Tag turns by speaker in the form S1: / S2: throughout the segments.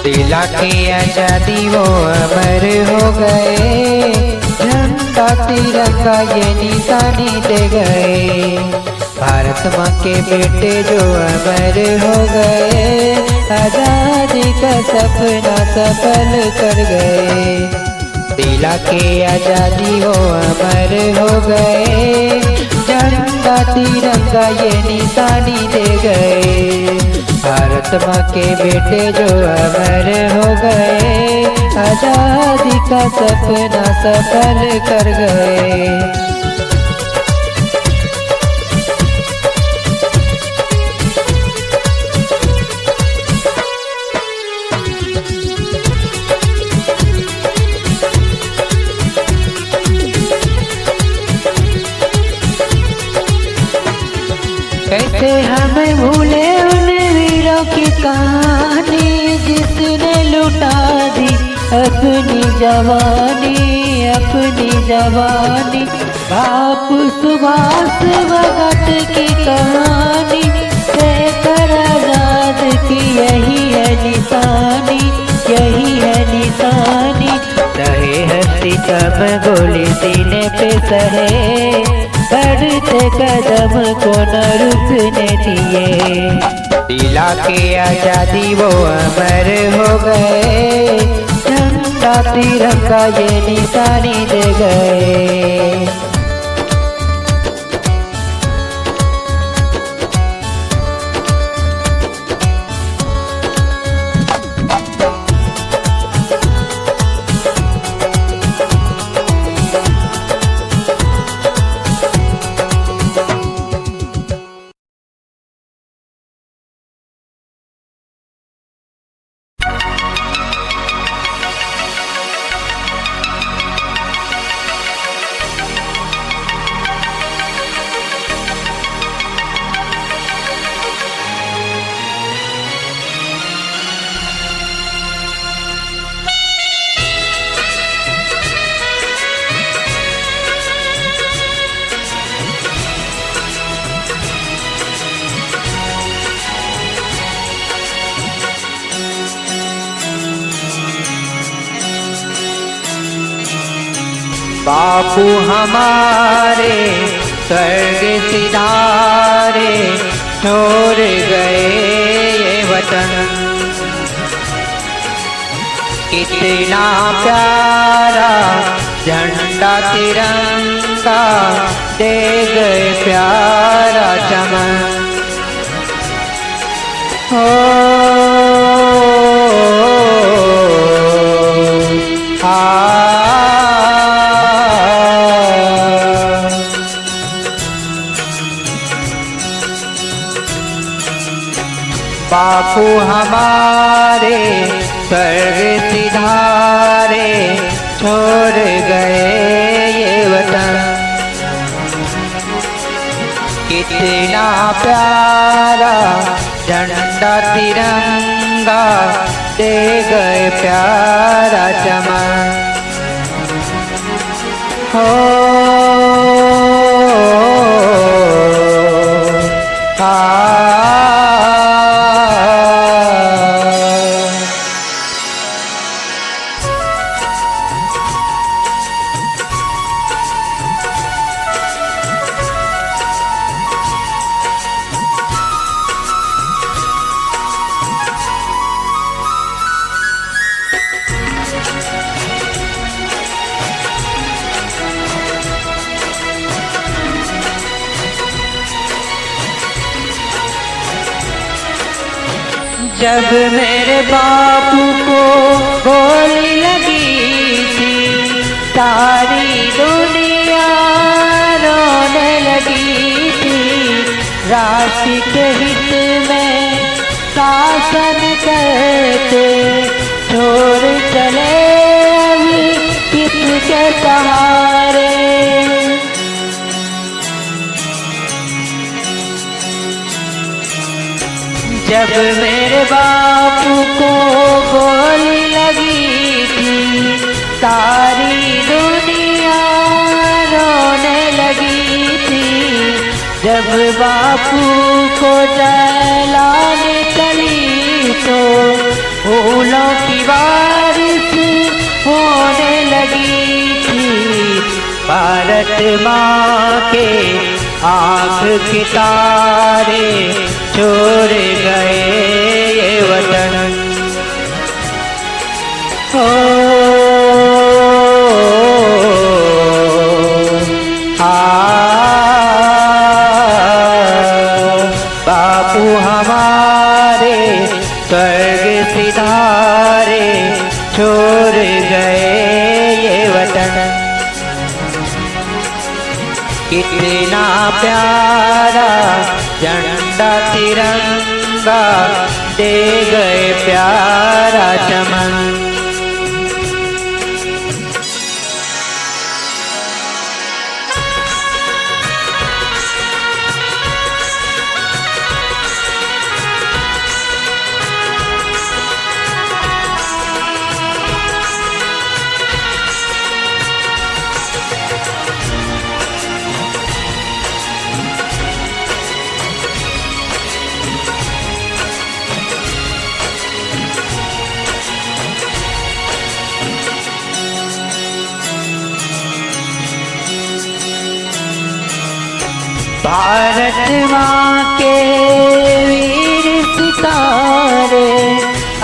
S1: दिला की आजादी वो अमर हो गए, झंडा तिरंगा ये निशानी दे गए। भारत माँ के बेटे जो अमर हो गए, आजादी का सपना सफल कर गए। दिला के आजादी वो अमर हो गए, झंडा तिरंगा ये निशानी दे गए। भारत माँ के बेटे जो अमर हो गए, आजादी का सपना सफल कर गए। कैसे हमें भूले उन वीरों की कहानी, जिसने लुटा दी अपनी जवानी, अपनी जवानी। बाप सुभाष भगत की कहानी, देकर आजाद की यही है निशानी, यही है निशानी। रहे हस्ती कम गोली सीने पे सहे, बढ़ते कदम को न रुकने दिए। दिला के आजादी वो अमर हो गए, झंडा तिरंगा ये निशानी दे गए। बापू हमारे स्वर्ग सिधारे, छोड़ गए ये वतन। कितना प्यारा झंडा तिरंगा, दे गए प्यारा चमन। बापू हमारे स्वर्ग सिधारे, छोड़ गए ये वतन। कितना प्यारा झंडा तिरंगा, दे गए प्यारा चमन। जब मेरे बापू को गोली लगी थी, सारी दुनिया रोने लगी थी। राष्ट्र के हित में शासन करते, छोड़ चले अब किसके सहारे। जब मेरे बापू को गोली लगी थी, सारी दुनिया रोने लगी थी। जब बापू को जलाने चली तो फूलों की बारिश होने लगी थी। भारत माँ के आँख के तारे छोड़ गए ये वतन। बापू हमारे स्वर्ग सिधारे छोड़ गए ये वतन। कितना प्यारा झंडा तिरंगा दे गए प्यारा चमन। भारत माँ के वीर सितारे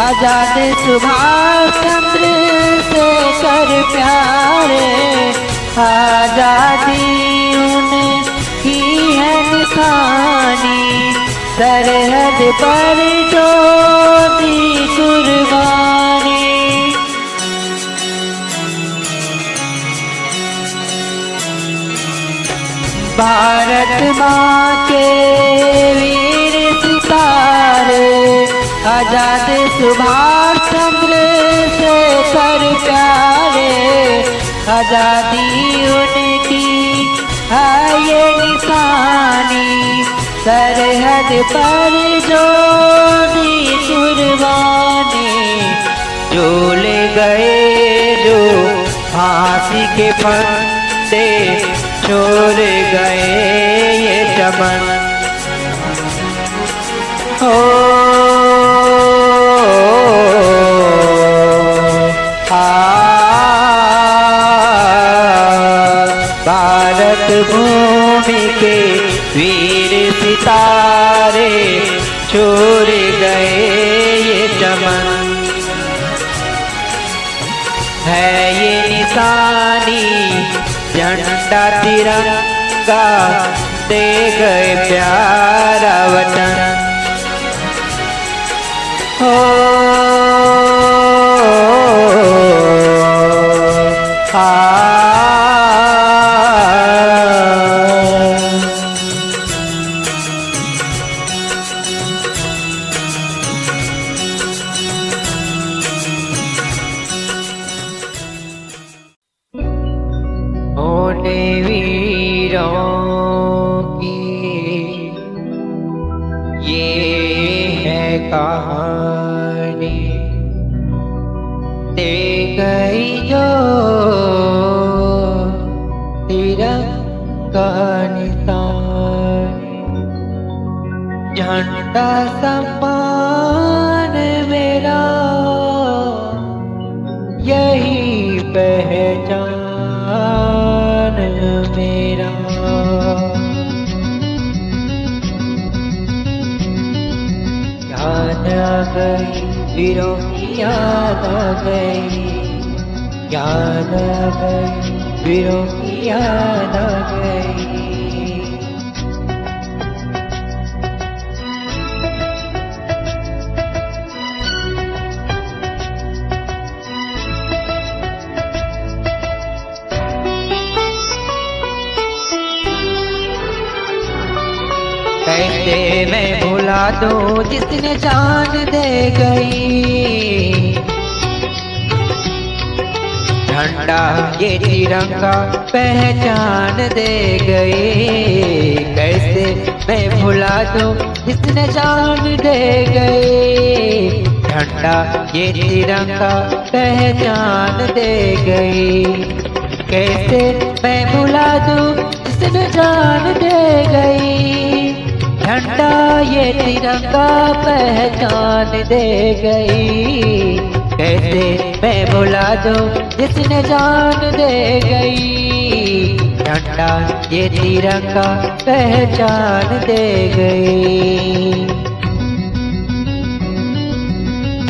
S1: आजाद सुभाष चंद्र से कर प्यारे। आजादी उनकी है निशानी, सरहद पर जो दी कुर्बानी। भारत माँ के वीर सितारे आजाद सुभाष चंद्र से कर प्यारे। आजादी उनकी है ये निशानी, सरहद पर जो दी कुर्बानी। जो ले गए जो फांसी के फंदे छोड़ गए ये चमन। भारत भूमि के वीर सितारे छोड़ गए ये चमन। है ये निशानी झंडा तिरंगा दे गए प्यारा वतन। वीरों की ये है कहानी, दे गई जो तिरंगा निशानी। झंडा सम्मान मेरा यही पहचान मेरा। याद आ गई वीरों की याद आ गई, याद आ गई वीरों की याद आ गई। कैसे मैं भुला दूं जिसने जान दे गई। झंडा ये तिरंगा पहचान दे गई। कैसे मैं भुला दूं जिसने जान दे गई। झंडा ये तिरंगा पहचान दे गई। कैसे मैं भुला दूं जिसने जान दे गई। झंडा ये तिरंगा पहचान दे गई, कैसे मैं भुला दूं जिसने जान दे गई। झंडा ये तिरंगा पहचान दे गई,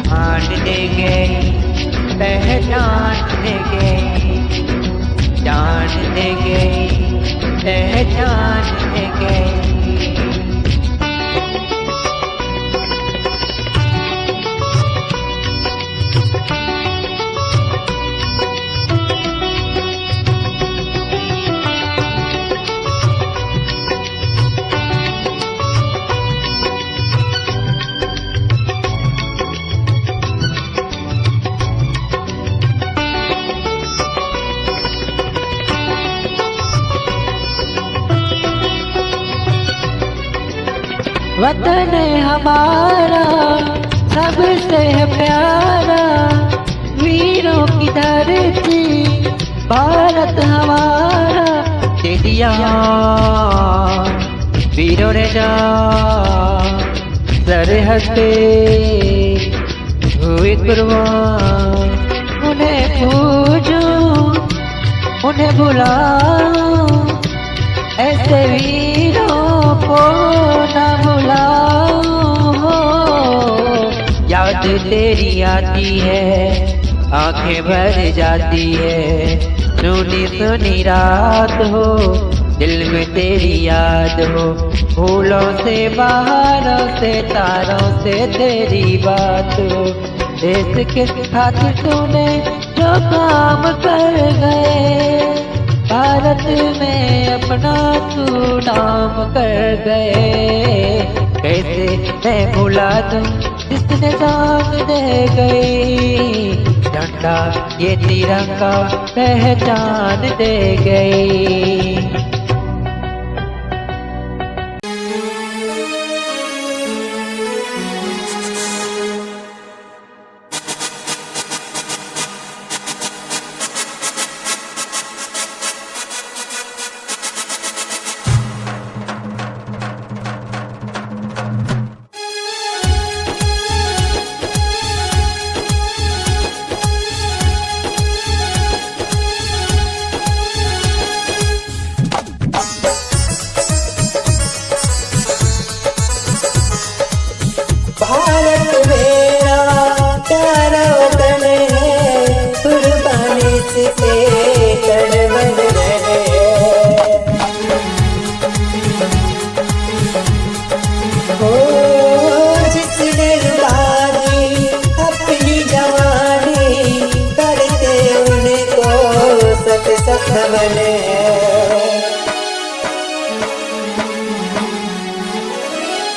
S1: जान दे गई, पहचान दे गई, जान दे गई, पहचान दे गई। वतन हमारा सबसे है प्यारा, वीरों की धरती भारत हमारा। दे दिया वीरों ने जान, सरहद पे हुए कुर्बान। उन्हें पूजूं, उन्हें बुलाऊं, ऐसे वीरों को न भुलाऊं हो। याद तेरी आती है, आंखें भर जाती है, सुनी सुनी रात हो, दिल में तेरी याद हो। फूलों से बहारों से तारों से तेरी बात हो। देश के खातिर तूने जो काम कर गए, भारत में अपना तू नाम कर गए। कैसे मैं भुला दूं जिसने जान दे गई, झंडा ये तिरंगा पहचान दे गई।
S2: भारत मेरा प्यारा वतन है, कुर्बानी से कड़बड़ रहे। ओ जिसने लुटा दी अपनी जवानी, करते उनको सत सत बने।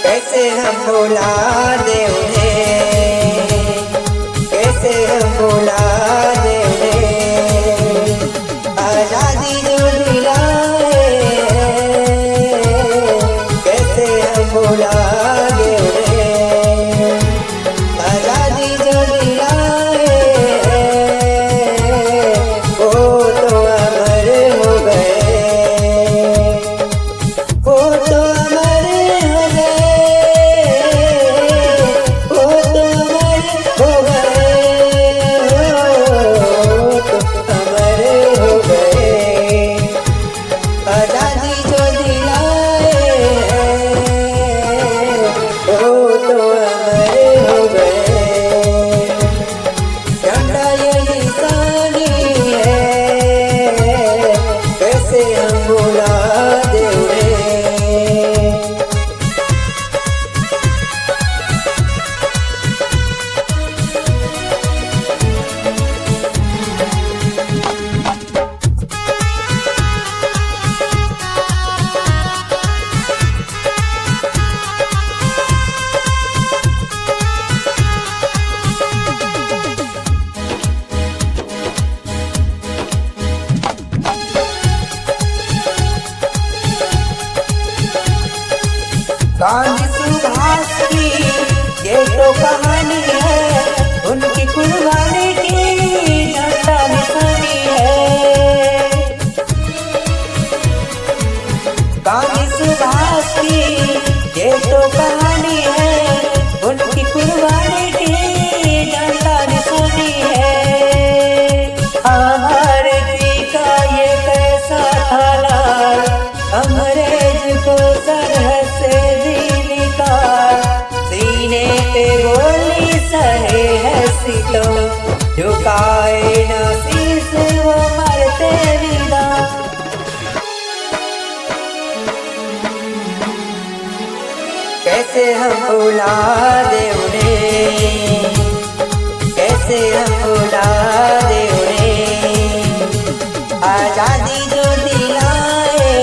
S2: कैसे हम भुला दे उन्हें, कैसे हम भुला दे उन्हें। आजादी जो दिलाए, कैसे हम भुला दे उन्हें। आजादी जो दिलाए, वो तो अमर हो गए, वो तो अमर हो गए, वो गोली सहे है सितो, झुकाए न शीश वो मरते विदा। कैसे हम भुला दे उन्हें, कैसे हम भुला दे उन्हें, आजादी जो दिलाए,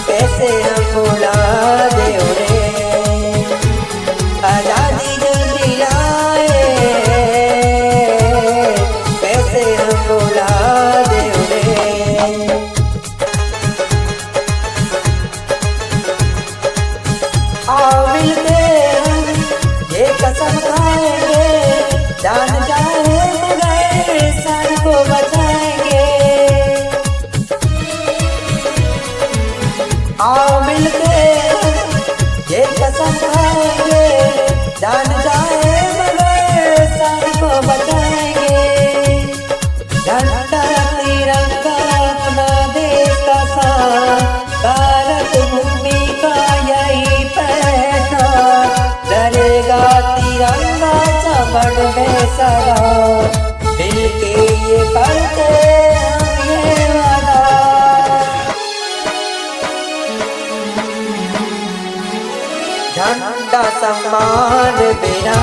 S2: कैसे हम भुला दे उन्हें, आजादी जो दिलाए, कैसे हम भुला दे उन्हें। आओ मिलके हम ये कसम खाएंगे, जान जाए मगर सन को बचाएंगे। आओ मिलके हम ये कसम खाएंगे, जान जाए मगर सन को बचाएंगे। झंडा तिरंगा अपना देश का शान, भारत भूमि का यही पहचान, डरेगा तिरंगा चमन में सदा, मिलके ये करते हम ये वादा। झंडा सम्मान बिना